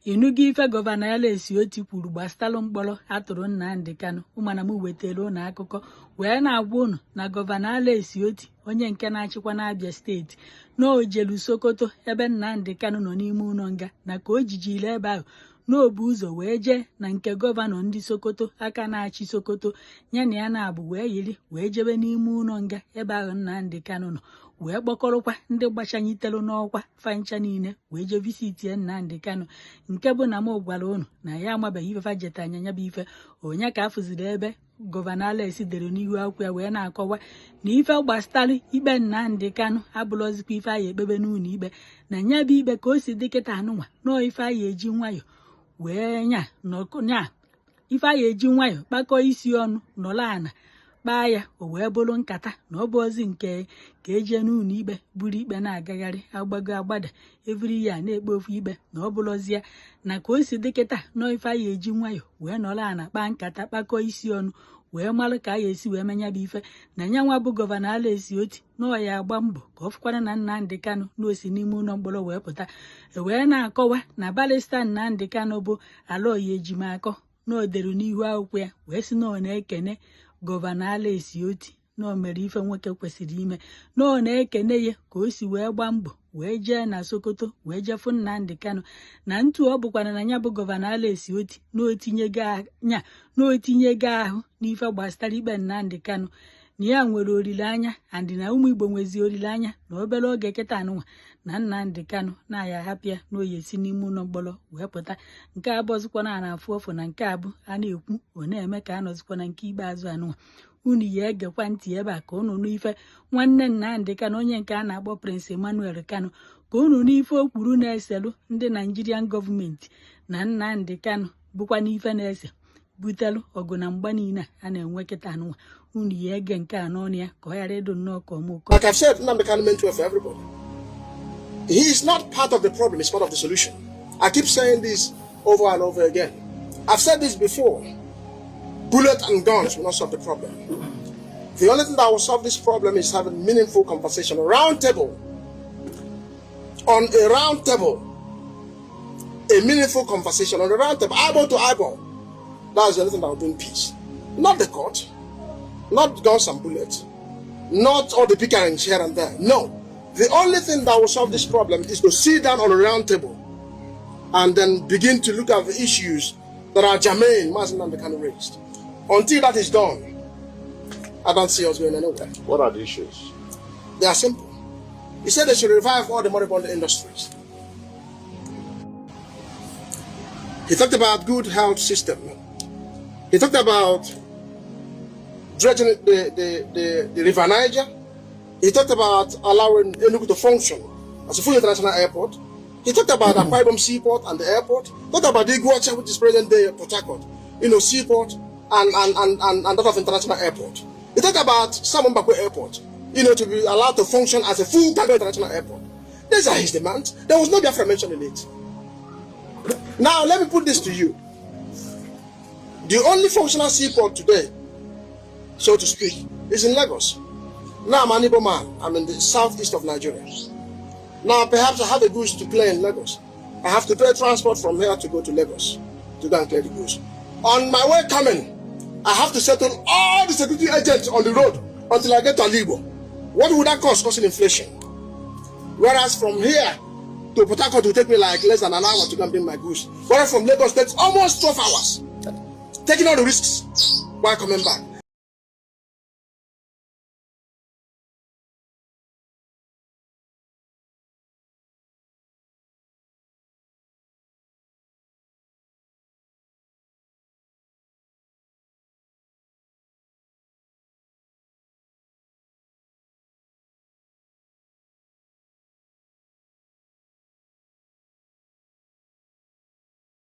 Inugo ife gọvanọ Alex Otti kwuru gbastalụ mkpọrọ atụrụ Nnamdi Kanu. Ụmụana m wetara unu akụkọ wee na-agwa unu na gọvanọ Alex Otti onye nke na-achịkwa n'Abia steeti na o jelu Sokoto ebe Nnamdi Kanu nọ n'ime ụlọ nga na ka o jijiri ebe ahụ n'obu ụzọ wee jee na nke gọvanọ ndị Sokoto aka na-achị Sokoto ya na ya na-abụ wee yiri wee jebe n'ime ụlọ nga ebe ahụ Nnamdi Kanu nọ wee kpọkọrọkwa ndị gbachanyitelu n'ọkwa fancha niile wee jee visitie Nnamdi Kanu nke bụ na m gwara unu na ya amabeghị ife fajeta anya bụ ife onye ka afụziri ebe gọvanọ Alex dere n'ihu akwụkwọ ya wee na-akọwa na ife gbasara ikpe Nnamdi Kanu abụrụzikwa ife anyị ekpebe n'ụlọ ikpe na nya bụ ikpe ka o si dị kịta anụnwa nọọ ife anyị eji nwayọ wee nya ife anyị eji nwayọ kpakọọ isi ọnụ nọrọ ana kpaa ya o wee bụrụ nkata na ọ bụ ozi nke ka eje n'ụlọ ikpe buru ikpe na-agagharị agbago agbada eviri ya na-ekpe ofu ikpe na ọ bụrụzie na ka o si dị kịta nọọ ife anyị eji nwayọ wee nọrọ ana kpaa nkata kpakọọ isi ọnụ wee marụ ka anyị esi wee menya bụ ife na nyanwa bụ gọvanọ Alex Otti na ọ ya agba mbọ ka ọ fụkwara na Nnamdi Kanu na osi n'ime ụlọ mkpọrọ wee pụta wee na-akọwa na barista Nnamdi Kanu bụ Aloya Ejimakọ na o dere n'ihu akwụkwọ ya wee sị na ọ na-ekene gọvanọ Alex Otti na o mere ife nwoke kwesịrị ime na ọ na-ekene ya ka o si wee gbaa mbọ wee jee na Sokoto wee jefu Nnamdi Kanu na ntu ọ bụkwara na ya bụ gọvanọ Alex Otti na otinyego ahụ n'ife gbasara ikpe Nnamdi Kanu na ya nwere olileanya andị na ụmụ Igbo nwezi olileanya na obere oge kịta anụnwa na Nnamdi Kanu na ya hapịa na oyi esi n'ime ụlọ mkpọrọ wee pụta nke abụọzikwa na afụ ọfụ na nke abụ a na-ekwu ọ na-eme ka a nọzikwa na nke ikpeazụ anụnwa unu ya egekwa ntị ebe a ka unu n'ife nwanne Nnamdi Kanu onye nke a na-akpọ Prince Emmanuel Kanu ka unu n'ife o kwuru na-eselu ndị Nigerian gọọmenti na Nnamdi Kanu bụkwa n'ife na-ese butelu ọgụ na mgba niile a na-enwe kịta anụnwa unu ya ege nke a n'ọnụ ya ka ọ ghara ịdụ nnọọ ka ọmụkọ. Like I've said, Nnamdi Kanu meant well for everybody. He is not part of the problem, he's part of the solution. I keep saying this over and over again. I've said this before. Bullets and guns will not solve the problem. The only thing that will solve this problem is having meaningful conversation, a round table. On a round table, a meaningful conversation on a round table, eyeball to eyeball. That's the only thing that will bring peace. Not the court, not guns and bullets, not all the bickerings here and there. No. The only thing that will solve this problem is to sit down on a round table and then begin to look at the issues that are germane, Mazi Nnamdi Kanu raised. Until that is done, I don't see us going anywhere. What are the issues? They are simple. He said they should revive all the moribund industries. He talked about good health system. He talked about dredging the River Niger. He talked about allowing Enugu to function as a full international airport. He talked about Akwa Ibom Seaport and the airport. He talked about the Iguacha, which is present day Port Harcourt, seaport and that of international airport. He talked about Simon Bakwe Airport, to be allowed to function as a full cargo international airport. These are his demands. There was no Biafra mentioned in it. Now let me put this to you. The only functional seaport today, so to speak, is in Lagos. Now I'm an Igbo man. I'm in the southeast of Nigeria. Now perhaps I have a goods to clear in Lagos. I have to pay transport from here to go to Lagos to go and clear the goods. On my way coming, I have to settle all the security agents on the road until I get to Alibo. What would that cost? Causing inflation. Whereas from here to Port Harcourt will take me like less than an hour to go and bring my goods. Whereas from Lagos takes almost 12 hours. Taking all the risks while coming back.